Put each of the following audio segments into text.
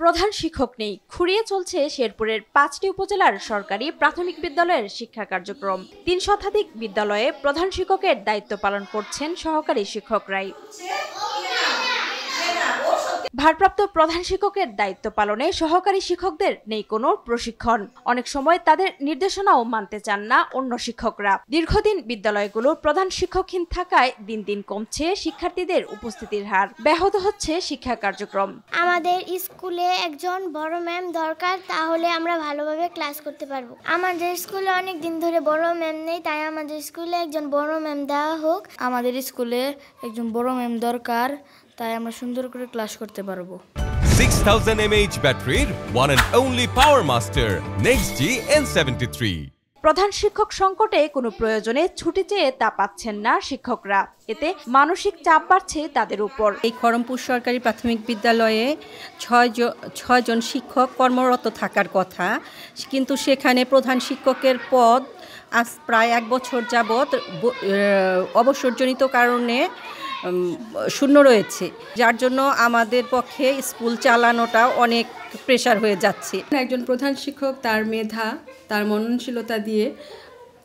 প্রধান শিক্ষক নেই, খুঁড়িয়ে চলছে শেরপুরের ৫টি উপজেলার সরকারি প্রাথমিক বিদ্যালয়ের শিক্ষা কার্যক্রম। ৩ শতাধিক বিদ্যালয়ে প্রধান শিক্ষকের দায়িত্ব পালন করছেন সহকারী শিক্ষকরাই। ভারপ্রাপ্ত প্রধান শিক্ষকের দায়িত্ব পালনে সহকারী শিক্ষকদের নেই কোনো প্রশিক্ষণ। অনেক সময় তাদের নির্দেশনাও মানতে চান না অন্য শিক্ষকরা। দীর্ঘদিন বিদ্যালয়গুলো প্রধান শিক্ষকহীন থাকায় দিন দিন কমছে শিক্ষার্থীদের উপস্থিতির হার, ব্যাহত হচ্ছে শিক্ষা কার্যক্রম। আমাদের স্কুলে একজন বড় ম্যাম দরকার, তাহলে আমরা ভালোভাবে ক্লাস করতে পারবো। আমাদের স্কুলে অনেক দিন ধরে বড় ম্যাম নেই, তাই আমাদের স্কুলে একজন বড় ম্যাম দেওয়া হোক। আমাদের স্কুলে একজন বড় ম্যাম দরকার, তাই আমরা সুন্দর করে ক্লাস করতে পারবো। 6000 mAh ব্যাটারির one and only Power Master NextG N73। প্রধান শিক্ষক সংকটে কোনো প্রয়োজনে ছুটি চেয়ে তা পাচ্ছেন না শিক্ষকরা। এতে মানসিক চাপ বাড়ছে তাদের উপর। এই খড়মপুর সরকারি প্রাথমিক বিদ্যালয়ে ৬ জন শিক্ষক কর্মরত থাকার কথা, কিন্তু সেখানে প্রধান শিক্ষকের পদ আজ প্রায় ১ বছর যাবৎ অবসরজনিত কারণে শূন্য রয়েছে, যার জন্য আমাদের পক্ষে স্কুল চালানোটা অনেক প্রেশার হয়ে যাচ্ছে। একজন প্রধান শিক্ষক তার মেধা, তার মননশীলতা দিয়ে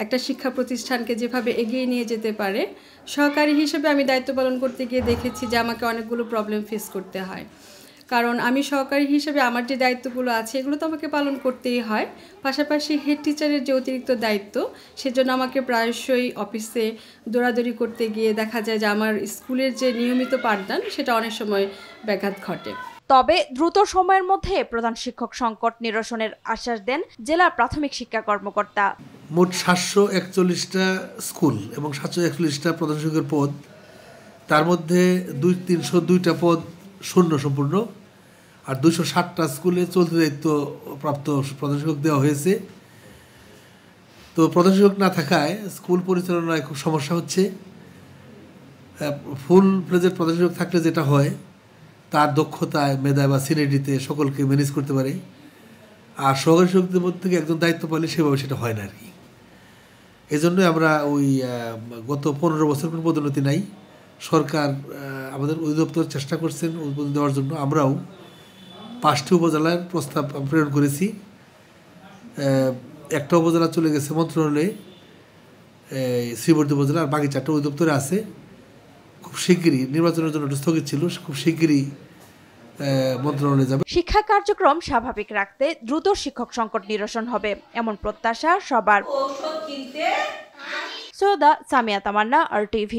একটা শিক্ষা প্রতিষ্ঠানকে যেভাবে এগিয়ে নিয়ে যেতে পারে, সহকারী হিসেবে আমি দায়িত্ব পালন করতে গিয়ে দেখেছি যে আমাকে অনেকগুলো প্রবলেম ফেস করতে হয়। কারণ আমি সহকারী হিসেবে আমার যে দায়িত্বগুলো আছে এগুলো তো আমাকে পালন করতেই হয়, পাশাপাশি হেড টিচারের যে অতিরিক্ত দায়িত্ব, সেজন্য আমাকে প্রায়শই অফিসে দৌড়াদৌড়ি করতে গিয়ে দেখা যায় যে আমার স্কুলের যে নিয়মিত পাঠদান সেটা অনেক সময় ব্যাঘাত ঘটে। তবে দ্রুত সময়ের মধ্যে প্রধান শিক্ষক সংকট নিরসনের আশ্বাস দেন জেলা প্রাথমিক শিক্ষা কর্মকর্তা। মোট 741টা স্কুল এবং 741টা প্রধান শিক্ষকের পদ, তার মধ্যে 302টা পদ শূন্য সম্পূর্ণ, আর 260টা স্কুলে চলতি দায়িত্ব প্রাপ্ত প্রধান শিক্ষক দেওয়া হয়েছে। তো প্রধান শিক্ষক না থাকায় স্কুল পরিচালনায় খুব সমস্যা হচ্ছে। ফুল প্লেজের প্রধান শিক্ষক থাকলে যেটা হয়, তার দক্ষতায়, মেধায় বা সিনিয়রিটিতে সকলকে ম্যানেজ করতে পারে। আর সহকারী শিক্ষকদের মধ্যে থেকে একজন দায়িত্ব পাইলে সেভাবে সেটা হয় না আর কি। এই জন্যই আমরা গত 15 বছর কোনো পদোন্নতি নাই। সরকার আমাদের অধিদপ্তর চেষ্টা করছেন উদ্বোধন দেওয়ার জন্য। আমরাও 5টি উপজেলার প্রস্তাব প্রেরণ করেছি। একটা উপজেলা চলে গেছে মন্ত্রণালয়ে, শ্রীবর্ধী উপজেলা, আর বাকি 4টা অধিদপ্তরে আছে। খুব শিগগিরই, নির্বাচনের জন্য স্থগিত ছিল, খুব শিগগিরই মন্ত্রণালয়ে যাবে। শিক্ষা কার্যক্রম স্বাভাবিক রাখতে দ্রুত শিক্ষক সংকট নিরসন হবে এমন প্রত্যাশা সবার। সৈয়দা সামিয়া তামান্না, RTV।